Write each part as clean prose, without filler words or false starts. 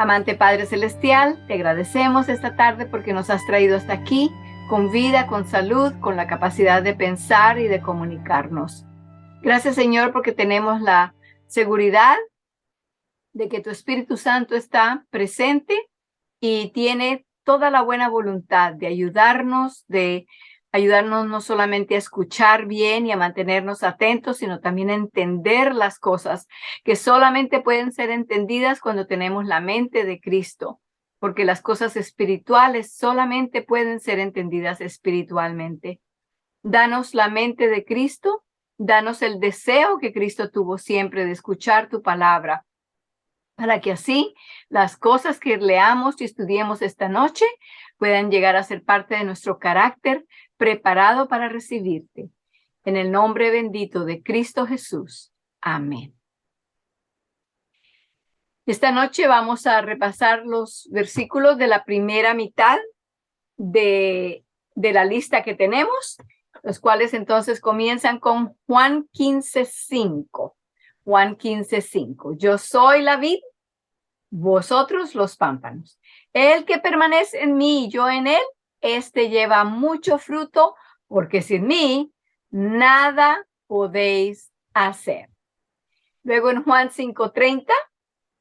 Amante Padre Celestial, te agradecemos esta tarde porque nos has traído hasta aquí con vida, con salud, con la capacidad de pensar y de comunicarnos. Gracias, Señor, porque tenemos la seguridad de que tu Espíritu Santo está presente y tiene toda la buena voluntad de ayudarnos no solamente a escuchar bien y a mantenernos atentos, sino también a entender las cosas que solamente pueden ser entendidas cuando tenemos la mente de Cristo, porque las cosas espirituales solamente pueden ser entendidas espiritualmente. Danos la mente de Cristo, danos el deseo que Cristo tuvo siempre de escuchar tu palabra, para que así las cosas que leamos y estudiemos esta noche puedan llegar a ser parte de nuestro carácter preparado para recibirte. En el nombre bendito de Cristo Jesús. Amén. Esta noche vamos a repasar los versículos de la primera mitad de la lista que tenemos, los cuales entonces comienzan con Juan 15:5. Juan 15:5. Yo soy la vid, vosotros los pámpanos. El que permanece en mí y yo en él, este lleva mucho fruto, porque sin mí nada podéis hacer. Luego en Juan 5:30,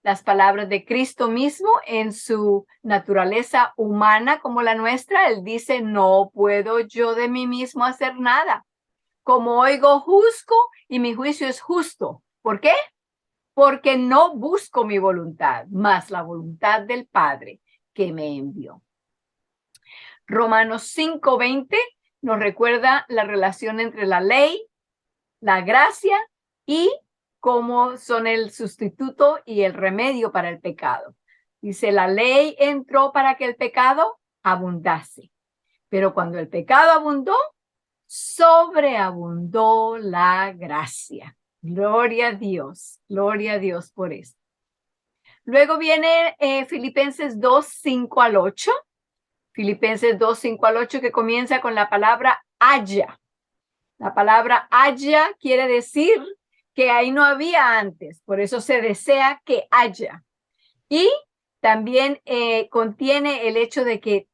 las palabras de Cristo mismo en su naturaleza humana como la nuestra, él dice, no puedo yo de mí mismo hacer nada. Como oigo, juzgo y mi juicio es justo. ¿Por qué? Porque no busco mi voluntad, mas la voluntad del Padre que me envió. Romanos 5:20 nos recuerda la relación entre la ley, la gracia y cómo son el sustituto y el remedio para el pecado. Dice, la ley entró para que el pecado abundase, pero cuando el pecado abundó, sobreabundó la gracia. Gloria a Dios por esto. Luego viene Filipenses 2:5-8. Filipenses 2:5-8 que comienza con la palabra haya. La palabra haya quiere decir que ahí no había antes, por eso se desea que haya. Y también contiene el hecho de que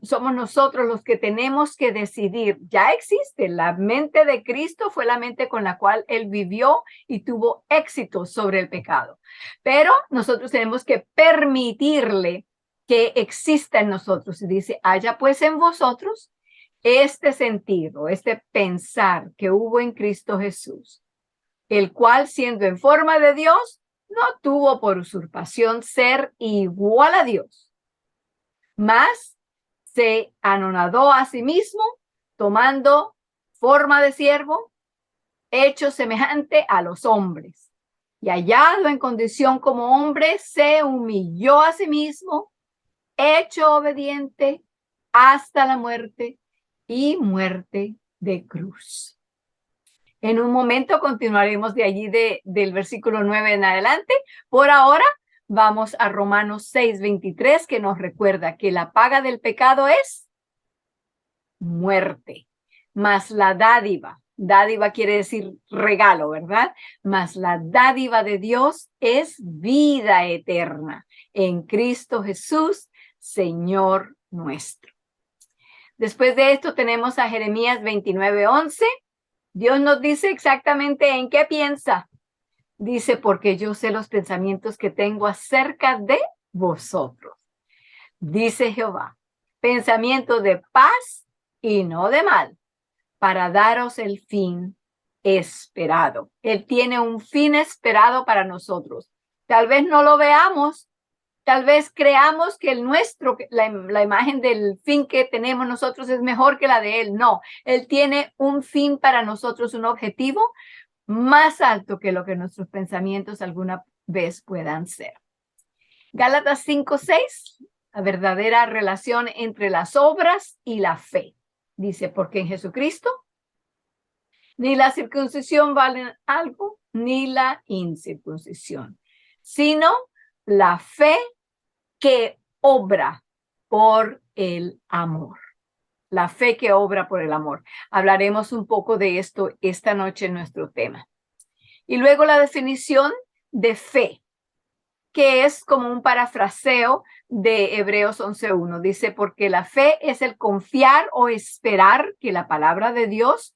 somos nosotros los que tenemos que decidir. Ya existe, la mente de Cristo fue la mente con la cual él vivió y tuvo éxito sobre el pecado. Pero nosotros tenemos que permitirle que exista en nosotros. Y dice, haya pues en vosotros este sentir o este pensar que hubo en Cristo Jesús, el cual siendo en forma de Dios, no tuvo por usurpación ser igual a Dios, mas se anonadó a sí mismo, tomando forma de siervo, hecho semejante a los hombres. Y hallado en condición como hombre, se humilló a sí mismo, hecho obediente hasta la muerte y muerte de cruz. En un momento continuaremos de allí del versículo 9 en adelante. Por ahora vamos a Romanos 6:23, que nos recuerda que la paga del pecado es muerte, mas la dádiva quiere decir regalo, ¿verdad? Mas la dádiva de Dios es vida eterna en Cristo Jesús, Señor nuestro. Después de esto tenemos a Jeremías 29:11. Dios nos dice exactamente en qué piensa. Dice, porque yo sé los pensamientos que tengo acerca de vosotros. Dice Jehová, pensamiento de paz y no de mal, para daros el fin esperado. Él tiene un fin esperado para nosotros. Tal vez no lo veamos, tal vez creamos que la imagen del fin que tenemos nosotros es mejor que la de él. No, él tiene un fin para nosotros, un objetivo más alto que lo que nuestros pensamientos alguna vez puedan ser. Gálatas 5:6, la verdadera relación entre las obras y la fe. Dice, porque en Jesucristo ni la circuncisión vale algo, ni la incircuncisión, sino la fe que obra por el amor. La fe que obra por el amor. Hablaremos un poco de esto esta noche en nuestro tema. Y luego la definición de fe. que es como un parafraseo de Hebreos 11:1. Dice, porque la fe es el confiar o esperar que la palabra de Dios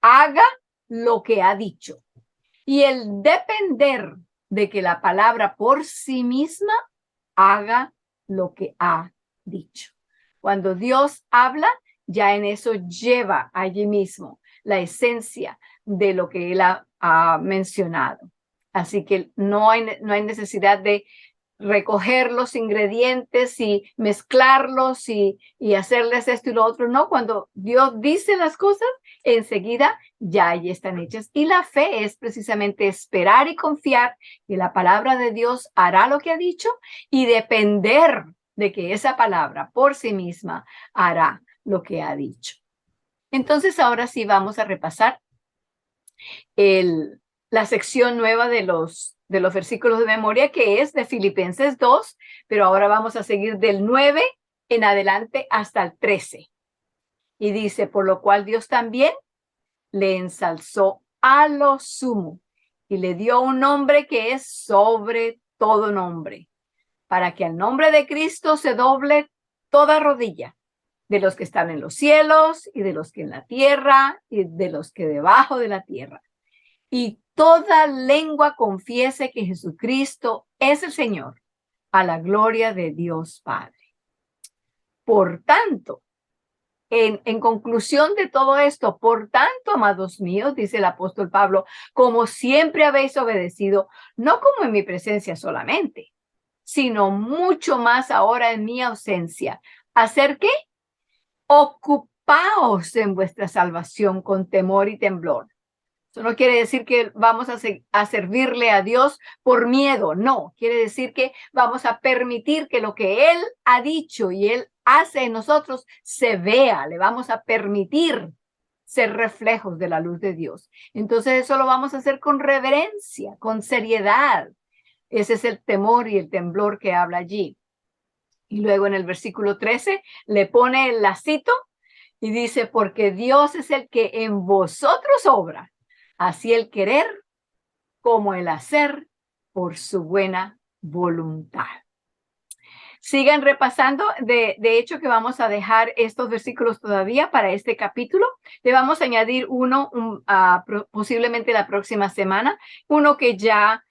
haga lo que ha dicho. Y el depender de que la palabra por sí misma haga lo que ha dicho. Cuando Dios habla, ya en eso lleva allí mismo la esencia de lo que Él ha mencionado. Así que no hay necesidad de recoger los ingredientes y mezclarlos y hacerles esto y lo otro. No, cuando Dios dice las cosas, enseguida ya están hechas. Y la fe es precisamente esperar y confiar que la palabra de Dios hará lo que ha dicho y depender de que esa palabra por sí misma hará lo que ha dicho. Entonces, ahora sí vamos a repasar la sección nueva de los versículos de memoria, que es de Filipenses 2, pero ahora vamos a seguir del 9 en adelante hasta el 13. Y dice, por lo cual Dios también le ensalzó a lo sumo y le dio un nombre que es sobre todo nombre, para que al nombre de Cristo se doble toda rodilla, de los que están en los cielos y de los que en la tierra y de los que debajo de la tierra. Y toda lengua confiese que Jesucristo es el Señor, a la gloria de Dios Padre. Por tanto, en conclusión de todo esto, por tanto, amados míos, dice el apóstol Pablo, como siempre habéis obedecido, no como en mi presencia solamente, sino mucho más ahora en mi ausencia. ¿Hacer qué? Ocupaos en vuestra salvación con temor y temblor. Eso no quiere decir que vamos a servirle a Dios por miedo, no. Quiere decir que vamos a permitir que lo que Él ha dicho y Él hace en nosotros se vea. Le vamos a permitir ser reflejos de la luz de Dios. Entonces eso lo vamos a hacer con reverencia, con seriedad. Ese es el temor y el temblor que habla allí. Y luego en el versículo 13 le pone el lacito y dice, porque Dios es el que en vosotros obra, así el querer como el hacer por su buena voluntad. Sigan repasando. De hecho, que vamos a dejar estos versículos todavía para este capítulo. Le vamos a añadir uno posiblemente la próxima semana, uno que ya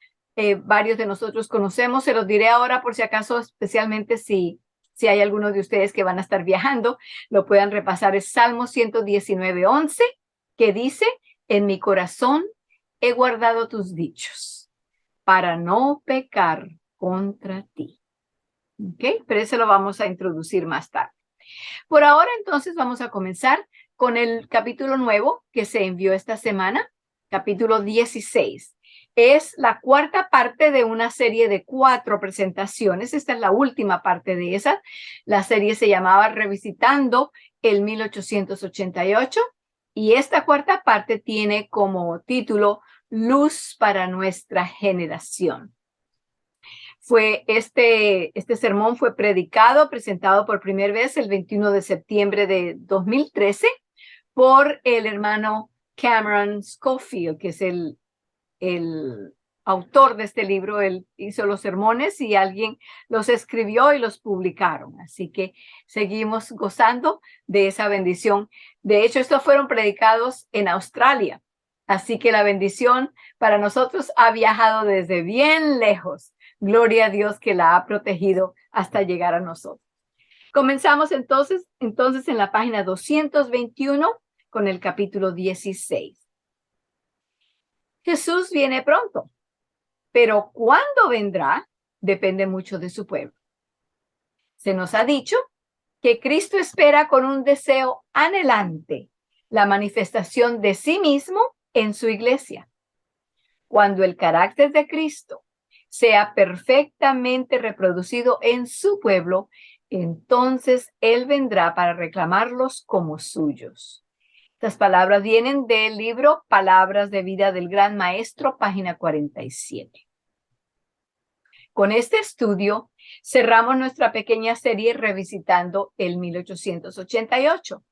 varios de nosotros conocemos. Se los diré ahora por si acaso, especialmente si hay algunos de ustedes que van a estar viajando, lo puedan repasar. Es Salmo 119:11, que dice, en mi corazón he guardado tus dichos para no pecar contra ti. ¿Ok? Pero eso lo vamos a introducir más tarde. Por ahora, entonces, vamos a comenzar con el capítulo nuevo que se envió esta semana, capítulo 16. Es la cuarta parte de una serie de 4 presentaciones. Esta es la última parte de esa. La serie se llamaba Revisitando el 1888 y esta cuarta parte tiene como título Luz para nuestra generación. Este sermón fue presentado por primera vez el 21 de septiembre de 2013 por el hermano Cameron Scofield, que es el autor de este libro. Él hizo los sermones y alguien los escribió y los publicaron. Así que seguimos gozando de esa bendición. De hecho, estos fueron predicados en Australia. Así que la bendición para nosotros ha viajado desde bien lejos. Gloria a Dios que la ha protegido hasta llegar a nosotros. Comenzamos entonces en la página 221 con el capítulo 16. Jesús viene pronto, pero ¿cuándo vendrá? Depende mucho de su pueblo. Se nos ha dicho que Cristo espera con un deseo anhelante la manifestación de sí mismo en su iglesia. Cuando el carácter de Cristo sea perfectamente reproducido en su pueblo, entonces Él vendrá para reclamarlos como suyos. Estas palabras vienen del libro Palabras de Vida del Gran Maestro, página 47. Con este estudio cerramos nuestra pequeña serie revisitando el 1888.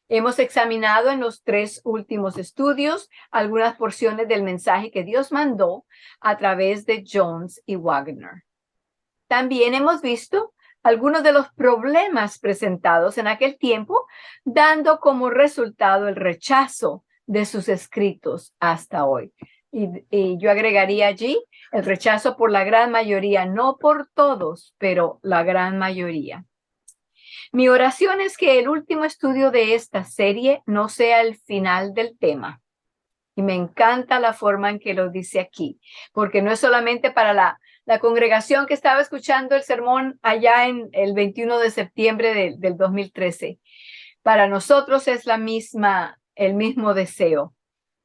Hemos examinado en los 3 últimos estudios algunas porciones del mensaje que Dios mandó a través de Jones y Wagner. También hemos visto algunos de los problemas presentados en aquel tiempo, dando como resultado el rechazo de sus escritos hasta hoy. Y yo agregaría allí el rechazo por la gran mayoría, no por todos, pero la gran mayoría. Mi oración es que el último estudio de esta serie no sea el final del tema. Y me encanta la forma en que lo dice aquí, porque no es solamente para la congregación que estaba escuchando el sermón allá en el 21 de septiembre del 2013. Para nosotros es el mismo deseo,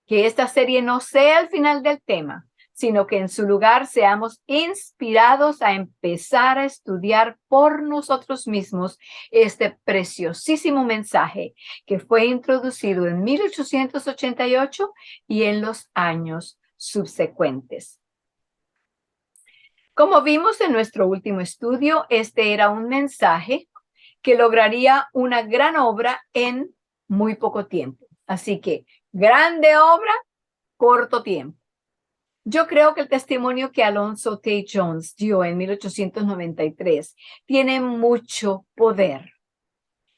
que esta serie no sea el final del tema, sino que en su lugar seamos inspirados a empezar a estudiar por nosotros mismos este preciosísimo mensaje que fue introducido en 1888 y en los años subsecuentes. Como vimos en nuestro último estudio, este era un mensaje que lograría una gran obra en muy poco tiempo. Así que, grande obra, corto tiempo. Yo creo que el testimonio que Alonzo T. Jones dio en 1893 tiene mucho poder.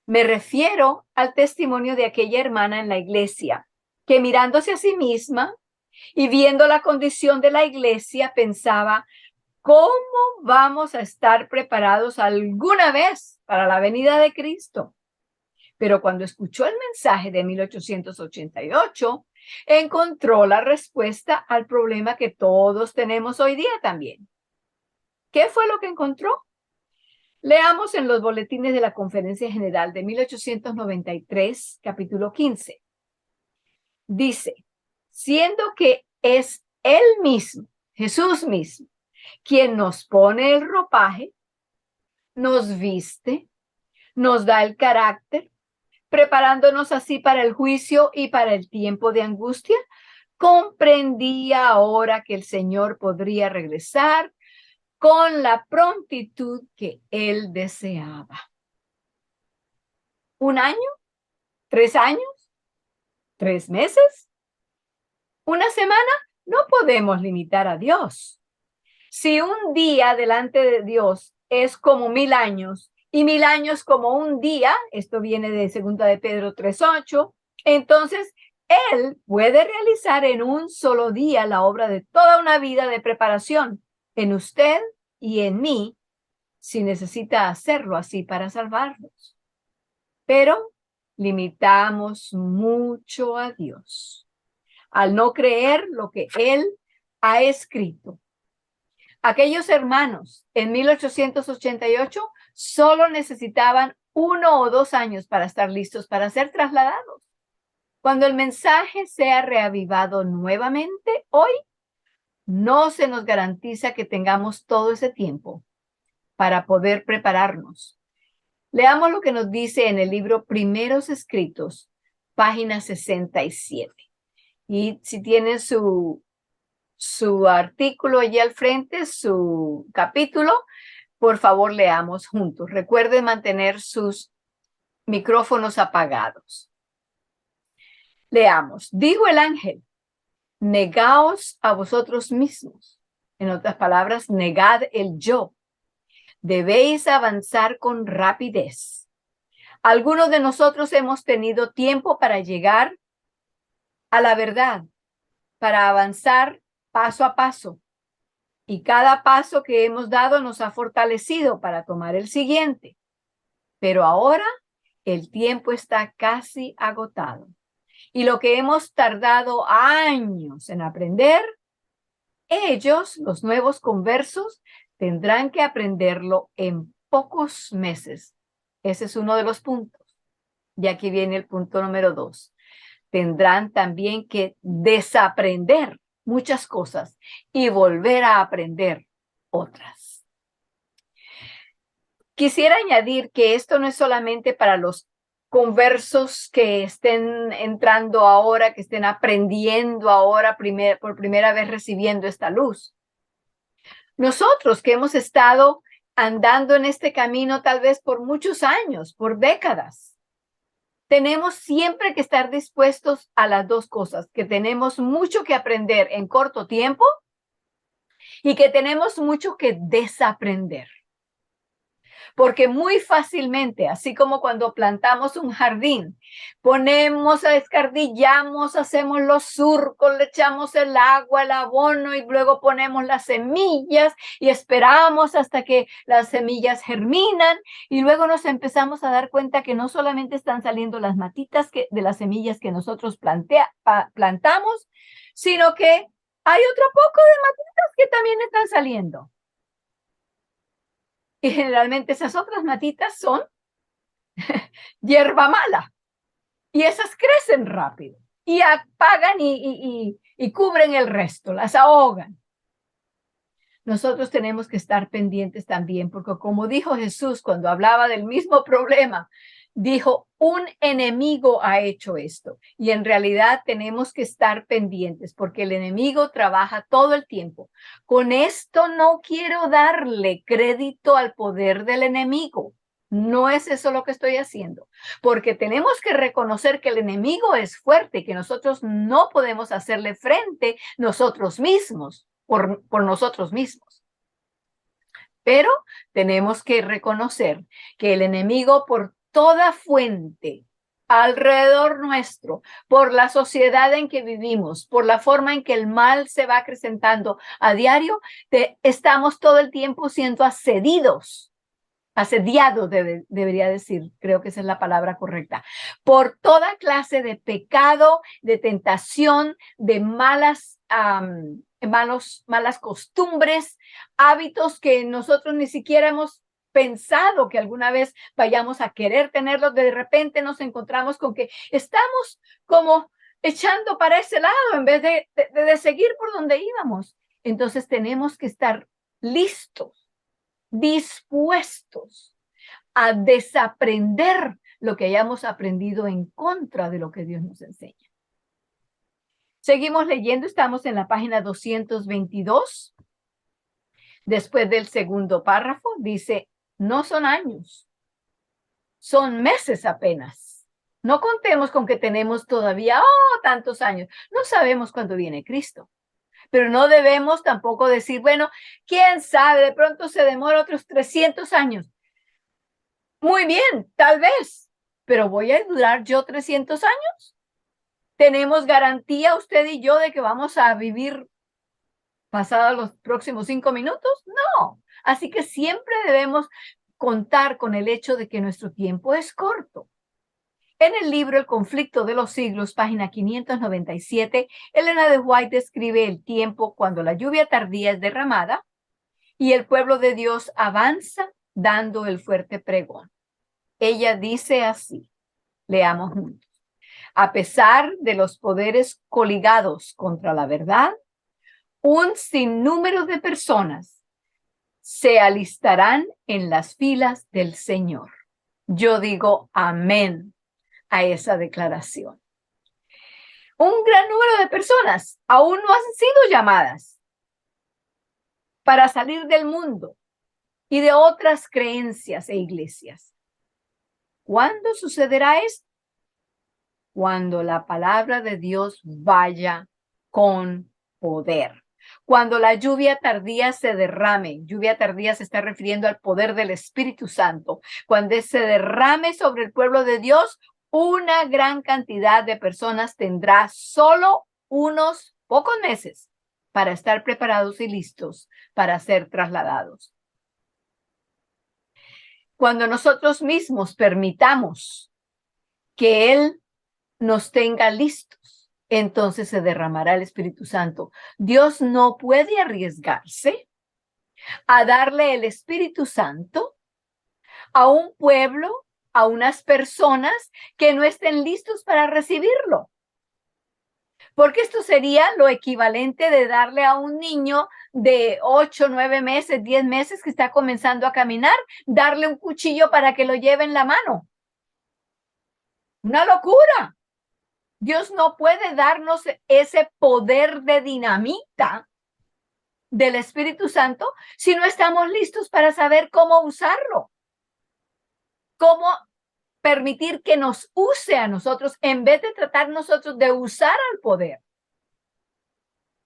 Me refiero al testimonio de aquella hermana en la iglesia que mirándose a sí misma y viendo la condición de la iglesia pensaba, ¿cómo vamos a estar preparados alguna vez para la venida de Cristo? Pero cuando escuchó el mensaje de 1888, encontró la respuesta al problema que todos tenemos hoy día también. ¿Qué fue lo que encontró? Leamos en los boletines de la Conferencia General de 1893, capítulo 15. Dice, siendo que es Él mismo, Jesús mismo, quien nos pone el ropaje, nos viste, nos da el carácter, preparándonos así para el juicio y para el tiempo de angustia, comprendía ahora que el Señor podría regresar con la prontitud que él deseaba. ¿Un año? ¿3 años? ¿3 meses? ¿Una semana? No podemos limitar a Dios. Si un día delante de Dios es como 1000 años y 1000 años como un día, esto viene de 2 de Pedro 3:8, entonces Él puede realizar en un solo día la obra de toda una vida de preparación en usted y en mí, si necesita hacerlo así para salvarnos. Pero limitamos mucho a Dios al no creer lo que Él ha escrito. Aquellos hermanos en 1888 solo necesitaban 1 o 2 años para estar listos para ser trasladados. Cuando el mensaje sea reavivado nuevamente hoy, no se nos garantiza que tengamos todo ese tiempo para poder prepararnos. Leamos lo que nos dice en el libro Primeros Escritos, página 67. Y si tienen su artículo allí al frente, su capítulo, por favor leamos juntos. Recuerden mantener sus micrófonos apagados. Leamos. Dijo el ángel, negaos a vosotros mismos. En otras palabras, negad el yo. Debéis avanzar con rapidez. Algunos de nosotros hemos tenido tiempo para llegar a la verdad, para avanzar paso a paso. Y cada paso que hemos dado nos ha fortalecido para tomar el siguiente. Pero ahora el tiempo está casi agotado. Y lo que hemos tardado años en aprender, ellos, los nuevos conversos, tendrán que aprenderlo en pocos meses. Ese es uno de los puntos. Y aquí viene el punto número 2. Tendrán también que desaprender muchas cosas y volver a aprender otras. Quisiera añadir que esto no es solamente para los conversos que estén entrando ahora, que estén aprendiendo ahora por primera vez recibiendo esta luz. Nosotros que hemos estado andando en este camino tal vez por muchos años, por décadas, tenemos siempre que estar dispuestos a las dos cosas, que tenemos mucho que aprender en corto tiempo y que tenemos mucho que desaprender. Porque muy fácilmente, así como cuando plantamos un jardín, ponemos, escardillamos, hacemos los surcos, le echamos el agua, el abono y luego ponemos las semillas y esperamos hasta que las semillas germinan y luego nos empezamos a dar cuenta que no solamente están saliendo las matitas de las semillas que nosotros plantamos, sino que hay otro poco de matitas que también están saliendo. Y generalmente esas otras matitas son hierba mala. Y esas crecen rápido. Y apagan y cubren el resto, las ahogan. Nosotros tenemos que estar pendientes también, porque como dijo Jesús cuando hablaba del mismo problema, dijo, un enemigo ha hecho esto. Y en realidad tenemos que estar pendientes, porque el enemigo trabaja todo el tiempo. Con esto no quiero darle crédito al poder del enemigo. No es eso lo que estoy haciendo, porque tenemos que reconocer que el enemigo es fuerte y que nosotros no podemos hacerle frente nosotros mismos. Por nosotros mismos. Pero tenemos que reconocer que el enemigo por toda fuente alrededor nuestro, por la sociedad en que vivimos, por la forma en que el mal se va acrecentando a diario, estamos todo el tiempo siendo asediados, debería decir, creo que esa es la palabra correcta, por toda clase de pecado, de tentación, de malas costumbres, hábitos que nosotros ni siquiera hemos pensado que alguna vez vayamos a querer tenerlos. De repente nos encontramos con que estamos como echando para ese lado en vez de seguir por donde íbamos. Entonces tenemos que estar listos, dispuestos a desaprender lo que hayamos aprendido en contra de lo que Dios nos enseña. Seguimos leyendo, estamos en la página 222. Después del segundo párrafo, dice, no son años, son meses apenas. No contemos con que tenemos todavía tantos años. No sabemos cuándo viene Cristo. Pero no debemos tampoco decir, bueno, quién sabe, de pronto se demora otros 300 años. Muy bien, tal vez, pero ¿voy a durar yo 300 años? ¿Tenemos garantía usted y yo de que vamos a vivir pasados los próximos 5 minutos? No. Así que siempre debemos contar con el hecho de que nuestro tiempo es corto. En el libro El conflicto de los siglos, página 597, Elena de White describe el tiempo cuando la lluvia tardía es derramada y el pueblo de Dios avanza dando el fuerte pregón. Ella dice así, leamos juntos. A pesar de los poderes coligados contra la verdad, un sinnúmero de personas se alistarán en las filas del Señor. Yo digo amén a esa declaración. Un gran número de personas aún no han sido llamadas para salir del mundo y de otras creencias e iglesias. ¿Cuándo sucederá esto? Cuando la palabra de Dios vaya con poder. Cuando la lluvia tardía se derrame, lluvia tardía se está refiriendo al poder del Espíritu Santo. Cuando se derrame sobre el pueblo de Dios, una gran cantidad de personas tendrá solo unos pocos meses para estar preparados y listos para ser trasladados. Cuando nosotros mismos permitamos que Él nos tenga listos, entonces se derramará el Espíritu Santo. Dios no puede arriesgarse a darle el Espíritu Santo a un pueblo, a unas personas que no estén listos para recibirlo. Porque esto sería lo equivalente de darle a un niño de 8, 9 meses, 10 meses que está comenzando a caminar, darle un cuchillo para que lo lleve en la mano. Una locura. Dios no puede darnos ese poder de dinamita del Espíritu Santo si no estamos listos para saber cómo usarlo. Cómo permitir que nos use a nosotros en vez de tratar nosotros de usar al poder.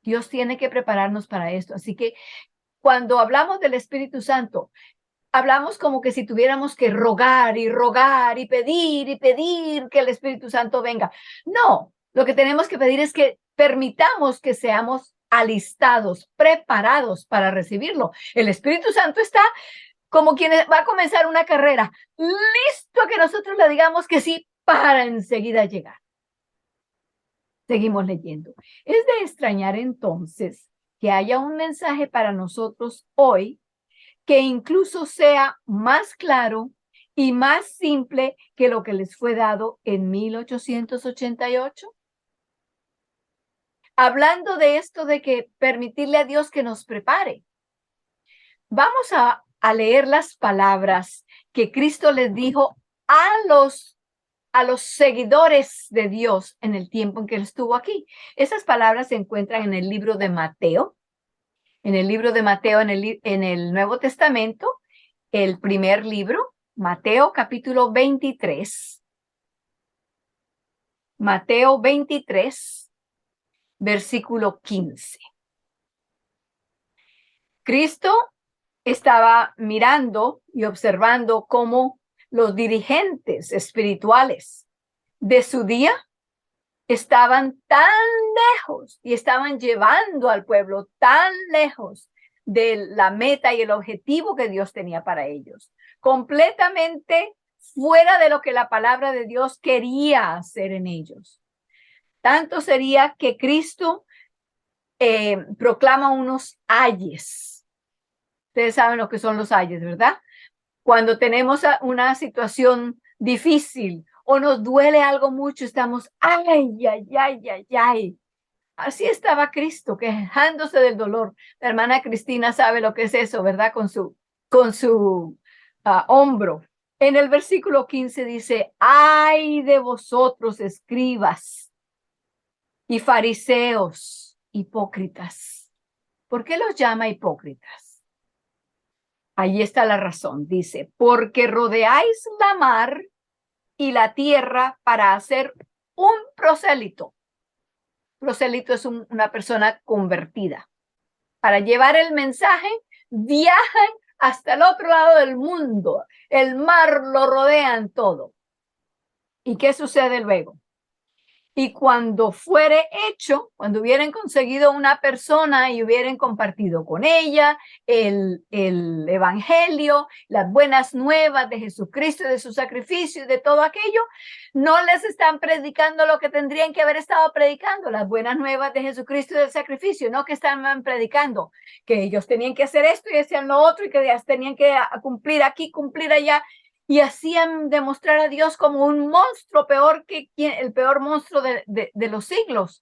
Dios tiene que prepararnos para esto. Así que cuando hablamos del Espíritu Santo, hablamos como que si tuviéramos que rogar y rogar y pedir que el Espíritu Santo venga. No, lo que tenemos que pedir es que permitamos que seamos alistados, preparados para recibirlo. El Espíritu Santo está como quien va a comenzar una carrera, listo a que nosotros le digamos que sí para enseguida llegar. Seguimos leyendo. Es de extrañar entonces que haya un mensaje para nosotros hoy que incluso sea más claro y más simple que lo que les fue dado en 1888. Hablando de esto de que permitirle a Dios que nos prepare. Vamos a leer las palabras que Cristo les dijo a los seguidores de Dios en el tiempo en que él estuvo aquí. Esas palabras se encuentran en el libro de Mateo, en el Nuevo Testamento, el primer libro, Mateo capítulo 23. Mateo 23, versículo 15. Cristo estaba mirando y observando cómo los dirigentes espirituales de su día estaban tan lejos y estaban llevando al pueblo tan lejos de la meta y el objetivo que Dios tenía para ellos, completamente fuera de lo que la palabra de Dios quería hacer en ellos. Tanto sería que Cristo proclama unos ayes. Ustedes saben lo que son los ayes, ¿verdad? Cuando tenemos una situación difícil o nos duele algo mucho, estamos, ay, ay, ay, ay, ay. Así estaba Cristo, quejándose del dolor. La hermana Cristina sabe lo que es eso, ¿verdad? Con su hombro. En el versículo 15 dice, ay de vosotros, escribas y fariseos, hipócritas. ¿Por qué los llama hipócritas? Ahí está la razón. Dice, porque rodeáis la mar y la tierra para hacer un prosélito. Prosélito es una persona convertida. Para llevar el mensaje, viajan hasta el otro lado del mundo. El mar lo rodean todo. ¿Y qué sucede luego? Y cuando fuere hecho, cuando hubieran conseguido una persona y hubieran compartido con ella el evangelio, las buenas nuevas de Jesucristo y de su sacrificio y de todo aquello, no les están predicando lo que tendrían que haber estado predicando, las buenas nuevas de Jesucristo y del sacrificio, no que estaban predicando, que ellos tenían que hacer esto y hacían lo otro y que tenían que cumplir aquí, cumplir allá. Y hacían demostrar a Dios como un monstruo, peor que el peor monstruo de los siglos.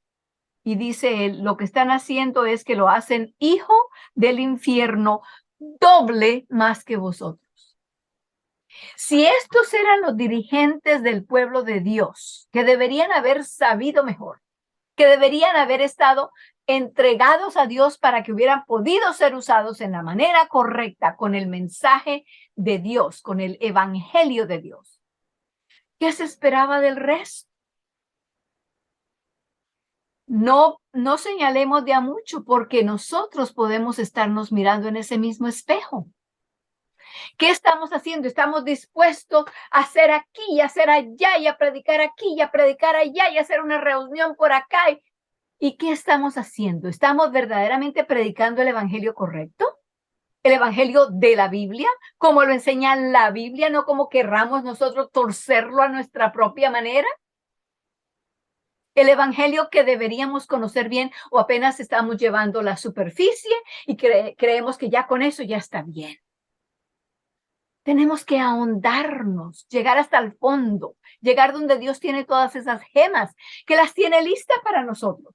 Y dice él, lo que están haciendo es que lo hacen hijo del infierno, doble más que vosotros. Si estos eran los dirigentes del pueblo de Dios, que deberían haber sabido mejor, que deberían haber estado entregados a Dios para que hubieran podido ser usados en la manera correcta con el mensaje de Dios, con el evangelio de Dios. ¿Qué se esperaba del resto? No señalemos de a mucho porque nosotros podemos estarnos mirando en ese mismo espejo. ¿Qué estamos haciendo? Estamos dispuestos a hacer aquí y a hacer allá y a predicar aquí y a predicar allá y a hacer una reunión por acá. ¿Y qué estamos haciendo? ¿Estamos verdaderamente predicando el evangelio correcto? ¿El evangelio de la Biblia? Como lo enseña la Biblia, no como querramos nosotros torcerlo a nuestra propia manera. El evangelio que deberíamos conocer bien o apenas estamos llevando la superficie y creemos que ya con eso ya está bien. Tenemos que ahondarnos, llegar hasta el fondo, llegar donde Dios tiene todas esas gemas, que las tiene listas para nosotros.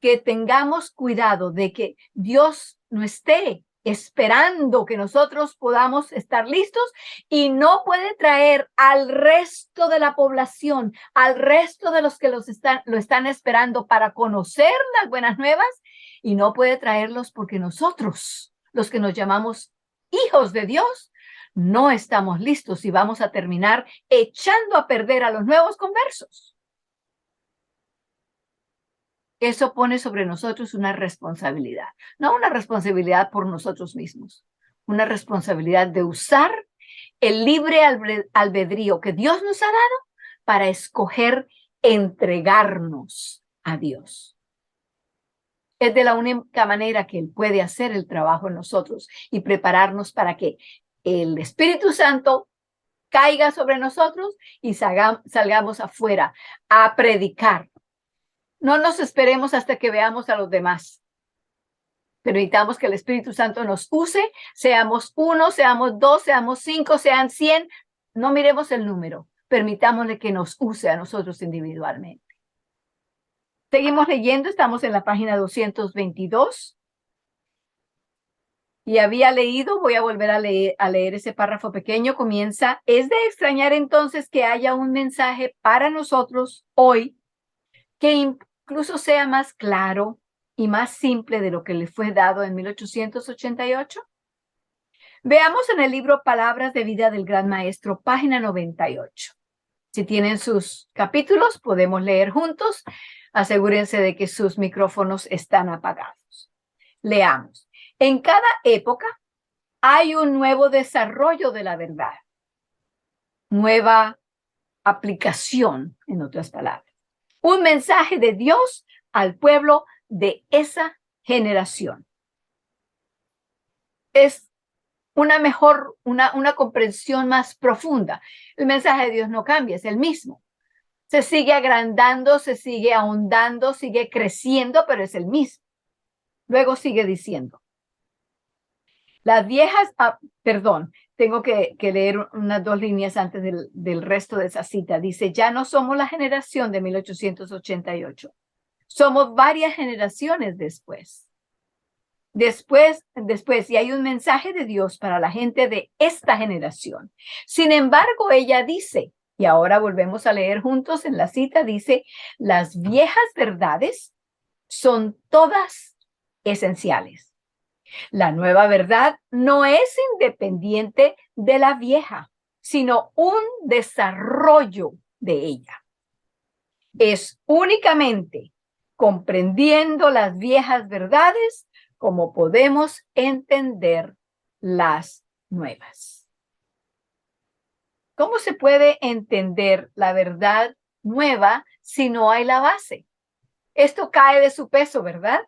Que tengamos cuidado de que Dios no esté esperando que nosotros podamos estar listos y no puede traer al resto de la población, al resto de los que lo están esperando para conocer las buenas nuevas y no puede traerlos porque nosotros, los que nos llamamos hijos de Dios, no estamos listos y vamos a terminar echando a perder a los nuevos conversos. eso pone sobre nosotros una responsabilidad, no una responsabilidad por nosotros mismos, una responsabilidad de usar el libre albedrío que Dios nos ha dado para escoger entregarnos a Dios. Es de la única manera que Él puede hacer el trabajo en nosotros y prepararnos para que el Espíritu Santo caiga sobre nosotros y salgamos afuera a predicar. No nos esperemos hasta que veamos a los demás. Pero necesitamos que el Espíritu Santo nos use, seamos 1, seamos 2, seamos 5, sean 100. No miremos el número, permitámosle que nos use a nosotros individualmente. Seguimos leyendo, estamos en la página 222. Y había leído, voy a volver a leer ese párrafo pequeño, comienza, es de extrañar entonces que haya un mensaje para nosotros hoy que incluso sea más claro y más simple de lo que le fue dado en 1888. Veamos en el libro Palabras de Vida del Gran Maestro, página 98. Si tienen sus capítulos, podemos leer juntos. Asegúrense de que sus micrófonos están apagados. Leamos. En cada época hay un nuevo desarrollo de la verdad, nueva aplicación, en otras palabras. Un mensaje de Dios al pueblo de esa generación. Es una comprensión más profunda. El mensaje de Dios no cambia, es el mismo. Se sigue agrandando, se sigue ahondando, sigue creciendo, pero es el mismo. Luego sigue diciendo. Las viejas, tengo que leer unas 2 líneas antes del resto de esa cita. Dice, ya no somos la generación de 1888. Somos varias generaciones después. Después, y hay un mensaje de Dios para la gente de esta generación. Sin embargo, ella dice, y ahora volvemos a leer juntos en la cita, dice, las viejas verdades son todas esenciales. La nueva verdad no es independiente de la vieja, sino un desarrollo de ella. Es únicamente comprendiendo las viejas verdades como podemos entender las nuevas. ¿Cómo se puede entender la verdad nueva si no hay la base? Esto cae de su peso, ¿verdad?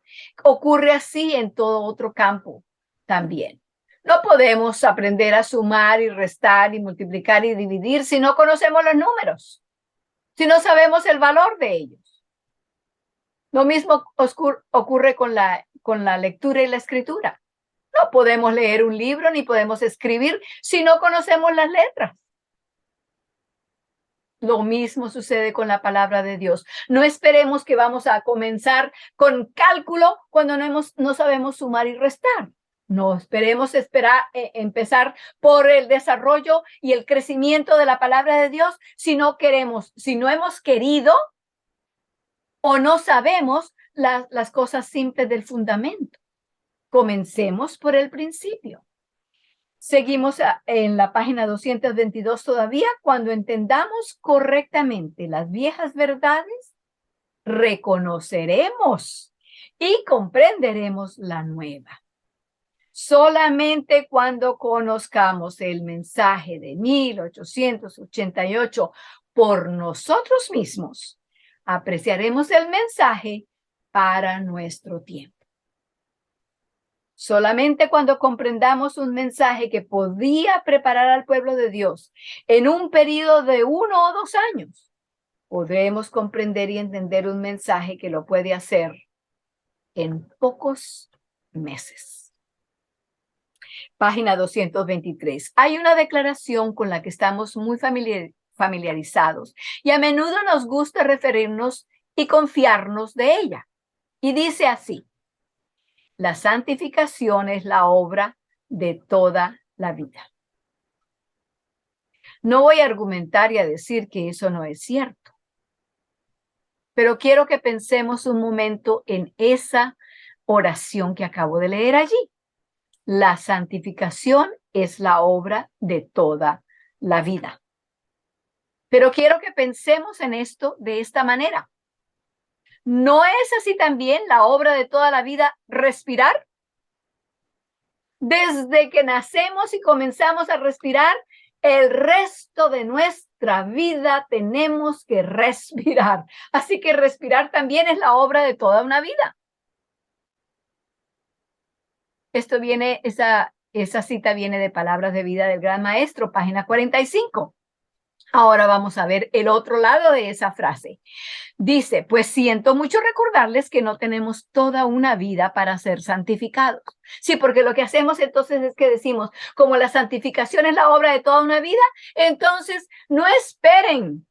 Ocurre así en todo otro campo también. No podemos aprender a sumar y restar y multiplicar y dividir si no conocemos los números, si no sabemos el valor de ellos. Lo mismo ocurre con la lectura y la escritura. No podemos leer un libro ni podemos escribir si no conocemos las letras. Lo mismo sucede con la palabra de Dios. No esperemos que vamos a comenzar con cálculo cuando no sabemos sumar y restar. No esperemos empezar por el desarrollo y el crecimiento de la palabra de Dios si no hemos querido o no sabemos las cosas simples del fundamento. Comencemos por el principio. Seguimos en la página 222 todavía. Cuando entendamos correctamente las viejas verdades, reconoceremos y comprenderemos la nueva. Solamente cuando conozcamos el mensaje de 1888 por nosotros mismos, apreciaremos el mensaje para nuestro tiempo. Solamente cuando comprendamos un mensaje que podía preparar al pueblo de Dios en un periodo de 1 o 2 años, podremos comprender y entender un mensaje que lo puede hacer en pocos meses. Página 223. Hay una declaración con la que estamos muy familiarizados y a menudo nos gusta referirnos y confiarnos de ella. Y dice así: la santificación es la obra de toda la vida. No voy a argumentar y a decir que eso no es cierto, pero quiero que pensemos un momento en esa oración que acabo de leer allí. La santificación es la obra de toda la vida. Pero quiero que pensemos en esto de esta manera. ¿No es así también la obra de toda la vida respirar? Desde que nacemos y comenzamos a respirar, el resto de nuestra vida tenemos que respirar. Así que respirar también es la obra de toda una vida. Esto viene, esa cita viene de Palabras de Vida del Gran Maestro, página 45. Ahora vamos a ver el otro lado de esa frase. Dice, pues siento mucho recordarles que no tenemos toda una vida para ser santificados. Sí, porque lo que hacemos entonces es que decimos, como la santificación es la obra de toda una vida, entonces no esperen,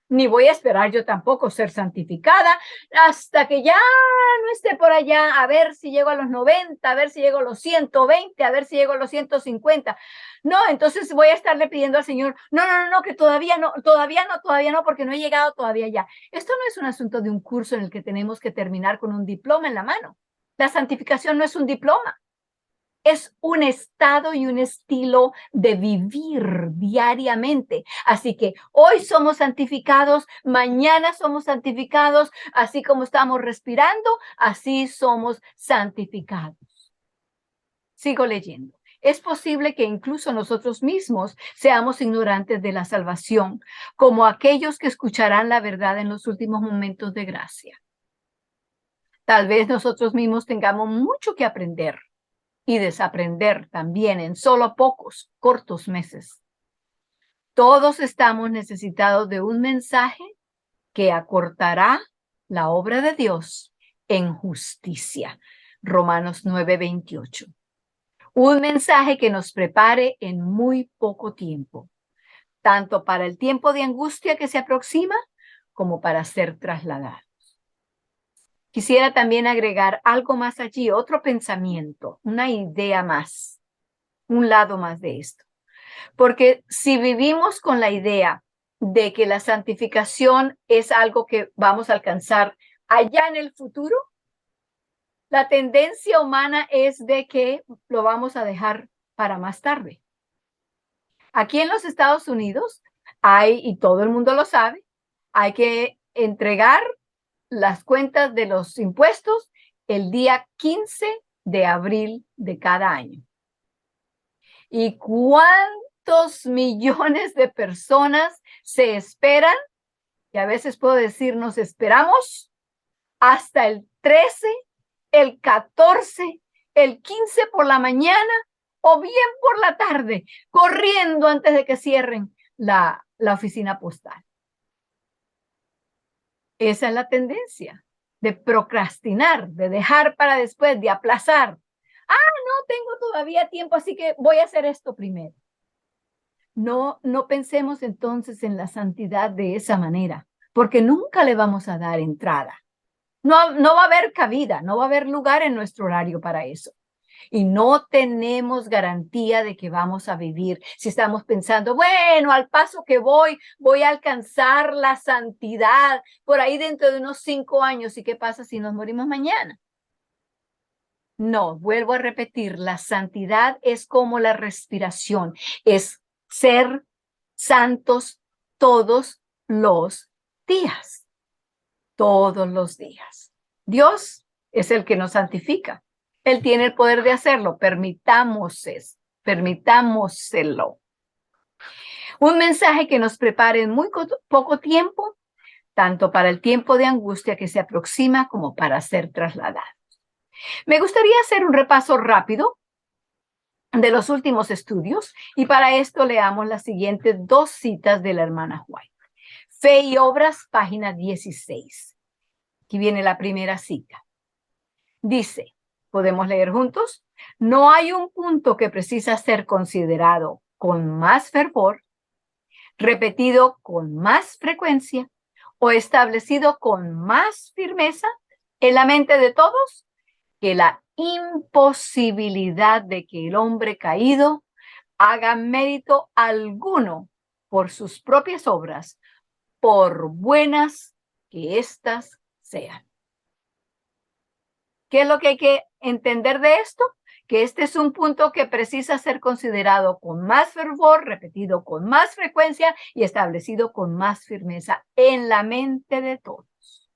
ni voy a esperar yo tampoco ser santificada hasta que ya no esté por allá, a ver si llego a los 90, a ver si llego a los 120, a ver si llego a los 150. No, entonces voy a estarle pidiendo al Señor, no, que todavía no, porque no he llegado todavía ya. Esto no es un asunto de un curso en el que tenemos que terminar con un diploma en la mano. La santificación no es un diploma. Es un estado y un estilo de vivir diariamente. Así que hoy somos santificados, mañana somos santificados, así como estamos respirando, así somos santificados. Sigo leyendo. Es posible que incluso nosotros mismos seamos ignorantes de la salvación, como aquellos que escucharán la verdad en los últimos momentos de gracia. Tal vez nosotros mismos tengamos mucho que aprender y desaprender también en solo pocos, cortos meses. Todos estamos necesitados de un mensaje que acortará la obra de Dios en justicia. Romanos 9:28. Un mensaje que nos prepare en muy poco tiempo, tanto para el tiempo de angustia que se aproxima como para ser trasladados. Quisiera también agregar algo más allí, otro pensamiento, una idea más, un lado más de esto. Porque si vivimos con la idea de que la santificación es algo que vamos a alcanzar allá en el futuro, la tendencia humana es de que lo vamos a dejar para más tarde. Aquí en los Estados Unidos hay, y todo el mundo lo sabe, hay que entregar las cuentas de los impuestos el día 15 de abril de cada año. ¿Y cuántos millones de personas se esperan? Y a veces puedo decir, nos esperamos hasta el 13, el 14, el 15 por la mañana o bien por la tarde, corriendo antes de que cierren la oficina postal. Esa es la tendencia de procrastinar, de dejar para después, de aplazar. No tengo todavía tiempo, así que voy a hacer esto primero. No pensemos entonces en la santidad de esa manera, porque nunca le vamos a dar entrada. No va a haber cabida, no va a haber lugar en nuestro horario para eso. Y no tenemos garantía de que vamos a vivir. Si estamos pensando, bueno, al paso que voy a alcanzar la santidad por ahí dentro de unos 5 años. ¿Y qué pasa si nos morimos mañana? No, vuelvo a repetir, la santidad es como la respiración, es ser santos todos los días, todos los días. Dios es el que nos santifica. Él tiene el poder de hacerlo. Permitámoselo. Un mensaje que nos prepare en muy poco tiempo, tanto para el tiempo de angustia que se aproxima como para ser trasladado. Me gustaría hacer un repaso rápido de los últimos estudios y para esto leamos las siguientes 2 citas de la hermana White. Fe y Obras, página 16. Aquí viene la primera cita. Dice, ¿podemos leer juntos? No hay un punto que precisa ser considerado con más fervor, repetido con más frecuencia o establecido con más firmeza en la mente de todos que la imposibilidad de que el hombre caído haga mérito alguno por sus propias obras, por buenas que éstas sean. ¿Qué es lo que hay que entender de esto? Que este es un punto que precisa ser considerado con más fervor, repetido con más frecuencia y establecido con más firmeza en la mente de todos.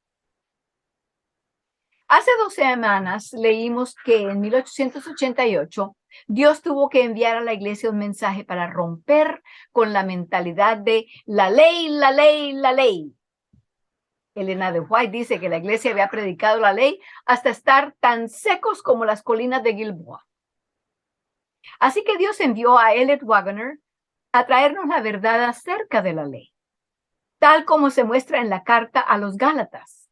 Hace 2 semanas leímos que en 1888 Dios tuvo que enviar a la iglesia un mensaje para romper con la mentalidad de la ley, la ley, la ley. Elena de White dice que la iglesia había predicado la ley hasta estar tan secos como las colinas de Gilboa. Así que Dios envió a Elliot Waggoner a traernos la verdad acerca de la ley, tal como se muestra en la carta a los Gálatas,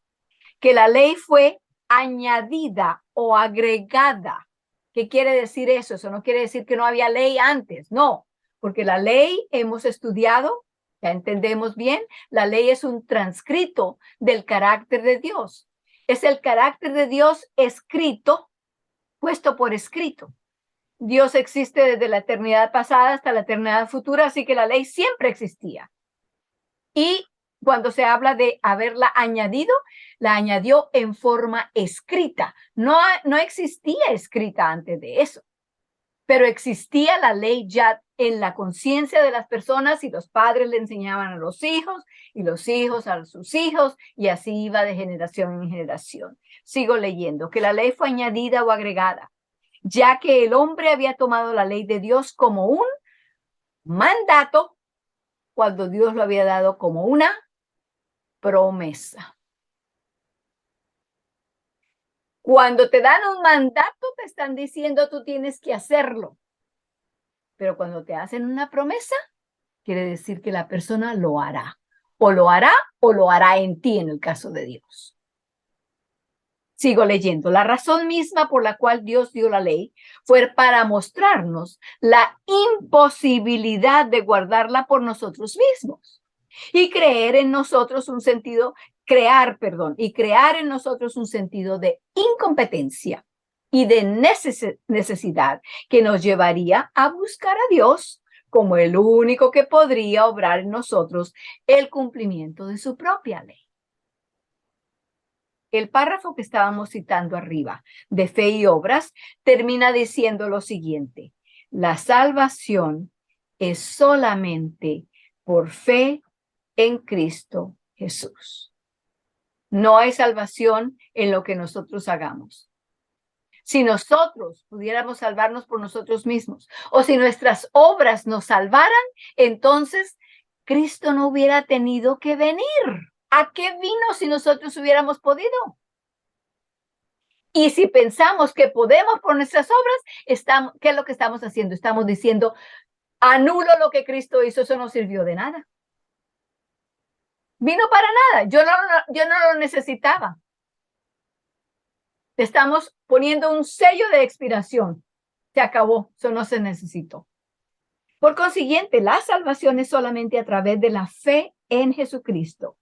que la ley fue añadida o agregada. ¿Qué quiere decir eso? Eso no quiere decir que no había ley antes, no, porque la ley hemos estudiado, ya entendemos bien, la ley es un transcrito del carácter de Dios. Es el carácter de Dios escrito, puesto por escrito. Dios existe desde la eternidad pasada hasta la eternidad futura, así que la ley siempre existía. Y cuando se habla de haberla añadido, la añadió en forma escrita. No existía escrita antes de eso, pero existía la ley ya en la conciencia de las personas y los padres le enseñaban a los hijos y los hijos a sus hijos y así iba de generación en generación. Sigo leyendo que la ley fue añadida o agregada, ya que el hombre había tomado la ley de Dios como un mandato cuando Dios lo había dado como una promesa. Cuando te dan un mandato, te están diciendo tú tienes que hacerlo. Pero cuando te hacen una promesa, quiere decir que la persona lo hará. O lo hará en ti en el caso de Dios. Sigo leyendo. La razón misma por la cual Dios dio la ley fue para mostrarnos la imposibilidad de guardarla por nosotros mismos y crear en nosotros un sentido de incompetencia y de necesidad que nos llevaría a buscar a Dios como el único que podría obrar en nosotros el cumplimiento de su propia ley. El párrafo que estábamos citando arriba, de fe y obras, termina diciendo lo siguiente: la salvación es solamente por fe en Cristo Jesús. No hay salvación en lo que nosotros hagamos. Si nosotros pudiéramos salvarnos por nosotros mismos, o si nuestras obras nos salvaran, entonces Cristo no hubiera tenido que venir. ¿A qué vino si nosotros hubiéramos podido? Y si pensamos que podemos por nuestras obras, ¿qué es lo que estamos haciendo? Estamos diciendo, anulo lo que Cristo hizo, eso no sirvió de nada. Vino para nada, yo no lo necesitaba. Estamos poniendo un sello de expiración. Se acabó, eso no se necesitó. Por consiguiente, la salvación es solamente a través de la fe en Jesucristo.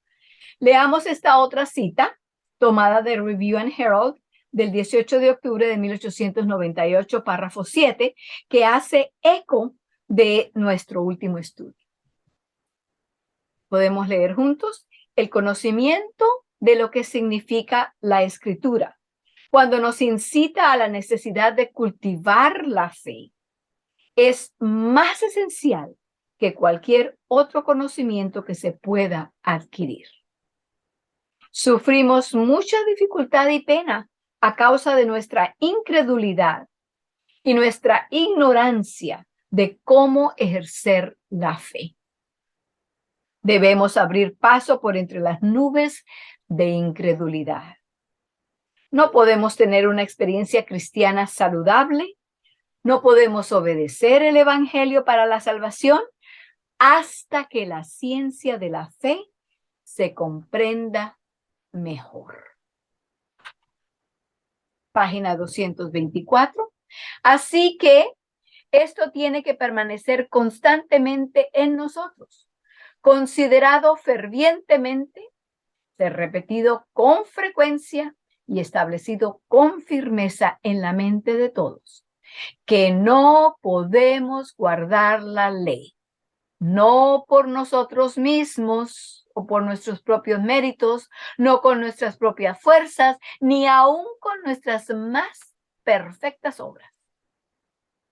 Leamos esta otra cita tomada de Review and Herald del 18 de octubre de 1898, párrafo 7, que hace eco de nuestro último estudio. Podemos leer juntos: el conocimiento de lo que significa la Escritura, cuando nos incita a la necesidad de cultivar la fe, es más esencial que cualquier otro conocimiento que se pueda adquirir. Sufrimos mucha dificultad y pena a causa de nuestra incredulidad y nuestra ignorancia de cómo ejercer la fe. Debemos abrir paso por entre las nubes de incredulidad. No podemos tener una experiencia cristiana saludable, no podemos obedecer el evangelio para la salvación hasta que la ciencia de la fe se comprenda mejor. Página 224. Así que esto tiene que permanecer constantemente en nosotros, considerado fervientemente, ser repetido con frecuencia y establecido con firmeza en la mente de todos, que no podemos guardar la ley, no por nosotros mismos o por nuestros propios méritos, no con nuestras propias fuerzas, ni aún con nuestras más perfectas obras.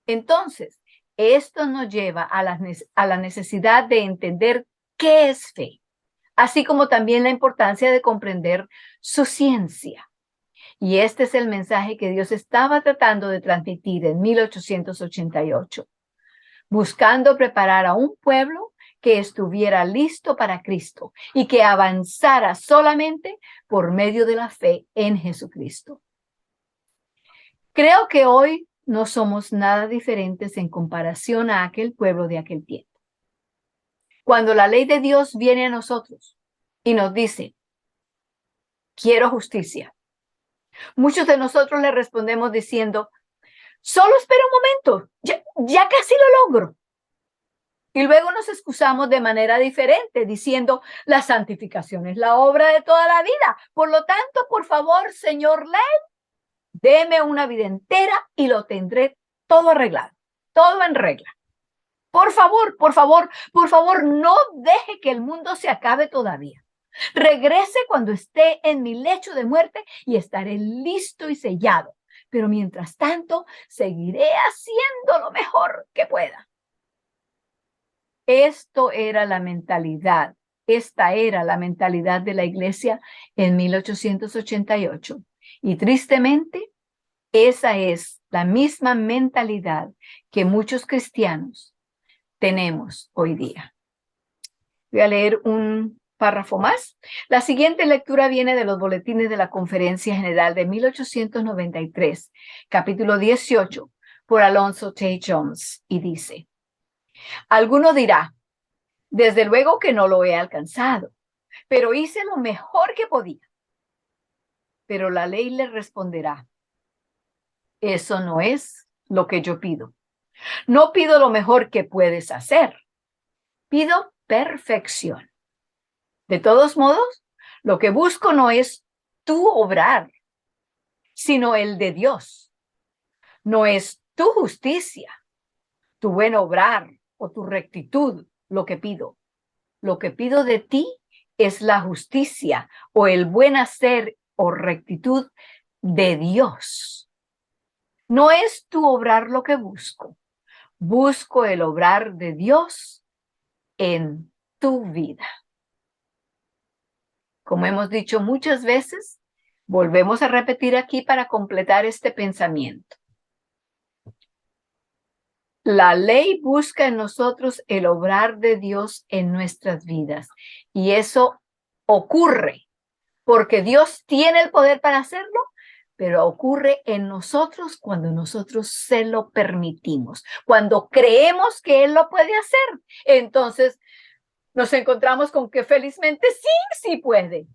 Entonces, esto nos lleva a la necesidad de entender qué es fe, así como también la importancia de comprender su ciencia. Y este es el mensaje que Dios estaba tratando de transmitir en 1888, buscando preparar a un pueblo que estuviera listo para Cristo y que avanzara solamente por medio de la fe en Jesucristo. Creo que hoy no somos nada diferentes en comparación a aquel pueblo de aquel tiempo. Cuando la ley de Dios viene a nosotros y nos dice, quiero justicia, muchos de nosotros le respondemos diciendo, solo espera un momento, ya casi lo logro. Y luego nos excusamos de manera diferente, diciendo, la santificación es la obra de toda la vida. Por lo tanto, por favor, señor ley, deme una vida entera y lo tendré todo arreglado, todo en regla. Por favor, por favor, por favor, no deje que el mundo se acabe todavía. Regrese cuando esté en mi lecho de muerte y estaré listo y sellado. Pero mientras tanto, seguiré haciendo lo mejor que pueda. Esta era la mentalidad de la iglesia en 1888. Y tristemente, esa es la misma mentalidad que muchos cristianos tenemos hoy día. Voy a leer un párrafo más. La siguiente lectura viene de los boletines de la Conferencia General de 1893, capítulo 18, por Alonzo T. Jones, y dice, alguno dirá, desde luego que no lo he alcanzado, pero hice lo mejor que podía. Pero la ley le responderá, eso no es lo que yo pido. No pido lo mejor que puedes hacer. Pido perfección. De todos modos, lo que busco no es tu obrar, sino el de Dios. No es tu justicia, tu buen obrar o tu rectitud lo que pido. Lo que pido de ti es la justicia o el buen hacer o rectitud de Dios. No es tu obrar lo que busco. Busco el obrar de Dios en tu vida. Como hemos dicho muchas veces, volvemos a repetir aquí para completar este pensamiento. La ley busca en nosotros el obrar de Dios en nuestras vidas. Y eso ocurre porque Dios tiene el poder para hacerlo, pero ocurre en nosotros cuando nosotros se lo permitimos. Cuando creemos que Él lo puede hacer, entonces nos encontramos con que felizmente sí puede.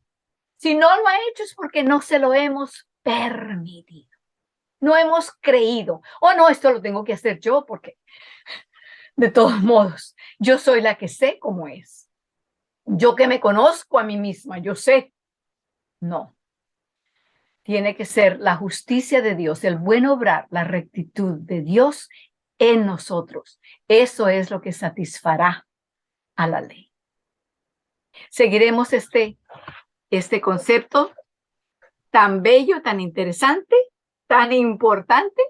Si no lo ha hecho es porque no se lo hemos permitido. No hemos creído. Oh, no, esto lo tengo que hacer yo porque de todos modos, yo soy la que sé cómo es. Yo que me conozco a mí misma, yo sé. No. Tiene que ser la justicia de Dios, el buen obrar, la rectitud de Dios en nosotros. Eso es lo que satisfará a la ley. Seguiremos este concepto tan bello, tan interesante, tan importante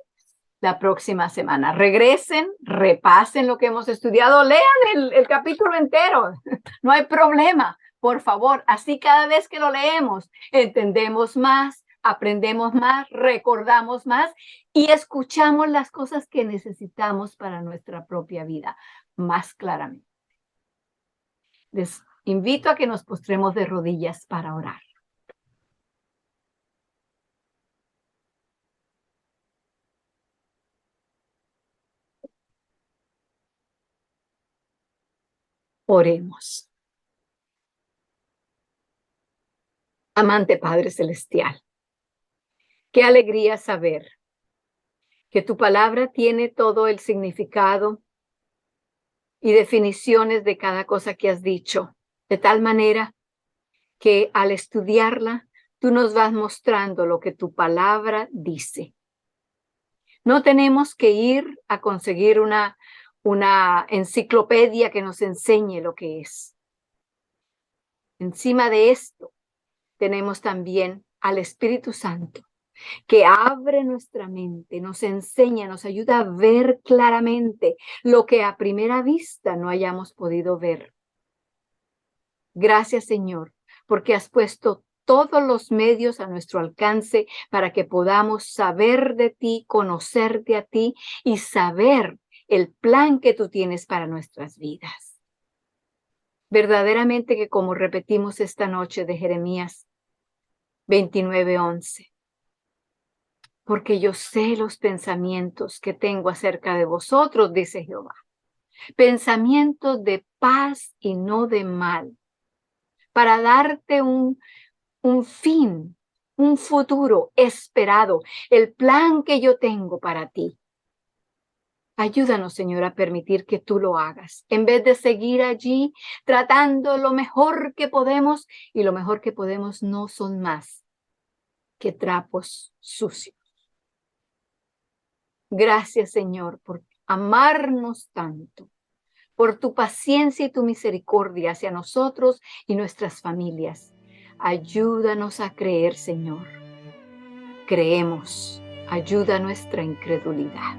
la próxima semana. Regresen, repasen lo que hemos estudiado, lean el capítulo entero, no hay problema, por favor. Así cada vez que lo leemos, entendemos más, aprendemos más, recordamos más y escuchamos las cosas que necesitamos para nuestra propia vida más claramente. Les invito a que nos postremos de rodillas para orar. Oremos. Amante Padre Celestial, qué alegría saber que tu palabra tiene todo el significado y definiciones de cada cosa que has dicho, de tal manera que al estudiarla, tú nos vas mostrando lo que tu palabra dice. No tenemos que ir a conseguir una enciclopedia que nos enseñe lo que es. Encima de esto, tenemos también al Espíritu Santo, que abre nuestra mente, nos enseña, nos ayuda a ver claramente lo que a primera vista no hayamos podido ver. Gracias, Señor, porque has puesto todos los medios a nuestro alcance para que podamos saber de ti, conocerte a ti y saber el plan que tú tienes para nuestras vidas. Verdaderamente que como repetimos esta noche de Jeremías 29:11, porque yo sé los pensamientos que tengo acerca de vosotros, dice Jehová, pensamientos de paz y no de mal, para darte un fin, un futuro esperado, el plan que yo tengo para ti. Ayúdanos, Señor, a permitir que tú lo hagas, en vez de seguir allí tratando lo mejor que podemos, y lo mejor que podemos no son más que trapos sucios. Gracias, Señor, por amarnos tanto, por tu paciencia y tu misericordia hacia nosotros y nuestras familias. Ayúdanos a creer, Señor. Creemos, ayuda nuestra incredulidad.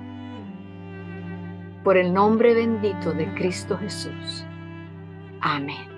Por el nombre bendito de Cristo Jesús. Amén.